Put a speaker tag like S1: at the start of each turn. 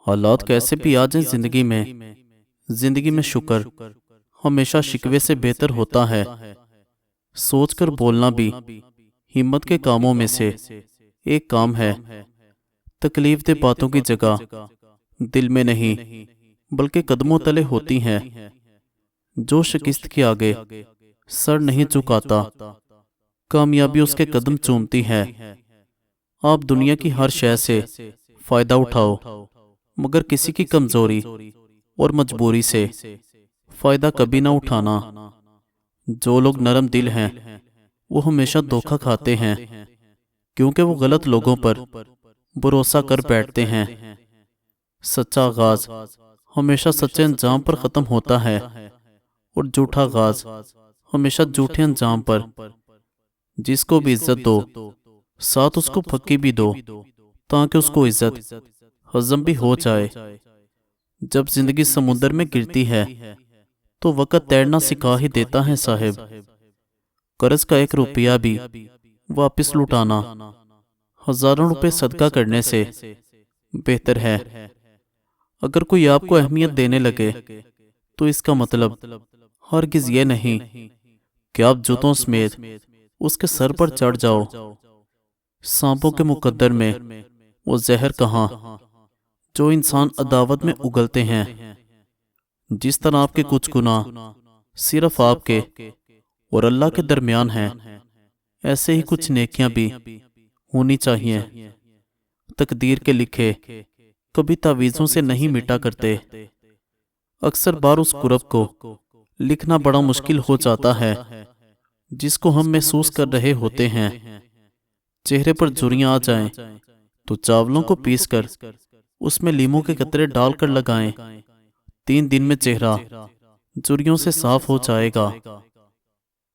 S1: حالات کیسے بھی آ جائیں زندگی میں شکر ہمیشہ شکوے سے بہتر ہوتا ہے۔ سوچ کر بولنا بھی ہمت کے کاموں میں سے ایک کام ہے۔ تکلیف دہ باتوں کی جگہ دل میں نہیں بلکہ قدموں تلے ہوتی ہیں۔ جو شکست کے آگے سر نہیں جھکاتا، کامیابی اس کے قدم چومتی ہے۔ آپ دنیا کی ہر شے سے فائدہ اٹھاؤ، مگر کسی کی کمزوری اور مجبوری سے فائدہ کبھی نہ اٹھانا۔ جو لوگ نرم دل ہیں وہ ہمیشہ دھوکہ کھاتے ہیں، کیونکہ وہ غلط لوگوں پر بھروسہ کر بیٹھتے ہیں۔ سچا آغاز ہمیشہ سچے انجام پر ختم ہوتا ہے، اور جھوٹا آغاز ہمیشہ جھوٹے انجام پر۔ جس کو بھی عزت دو، ساتھ اس کو پھکی بھی دو، تاکہ اس کو عزت ہضم بھی ہو جائے۔ جب زندگی سمندر میں گرتی ہے تو وقت تیرنا سکھا ہی دیتا ہے صاحب۔ قرض کا 1 روپیہ بھی واپس لوٹانا ہزاروں روپے صدقہ کرنے سے بہتر ہے۔ اگر کوئی آپ کو اہمیت دینے لگے تو اس کا مطلب ہرگز یہ نہیں کہ آپ جوتوں سمیت اس کے سر پر چڑھ جاؤ۔ سانپوں کے مقدر میں وہ زہر کہاں جو انسان عداوت میں اگلتے ہیں۔ جس طرح آپ کے کچھ گناہ صرف آپ کے اور اللہ کے درمیان ہیں، ایسے ہی کچھ نیکیاں بھی ہونی چاہیے۔ تقدیر کے لکھے کبھی تعویذوں سے نہیں مٹا کرتے۔ اکثر بار اس کرب کو لکھنا بڑا مشکل ہو جاتا ہے جس کو ہم محسوس کر رہے ہوتے ہیں۔ چہرے پر جھریاں آ جائیں تو چاولوں کو پیس کر اس میں لیموں کے قطرے ڈال کر لگائیں۔ 3 دن میں چہرہ جھریوں سے صاف ہو جائے گا۔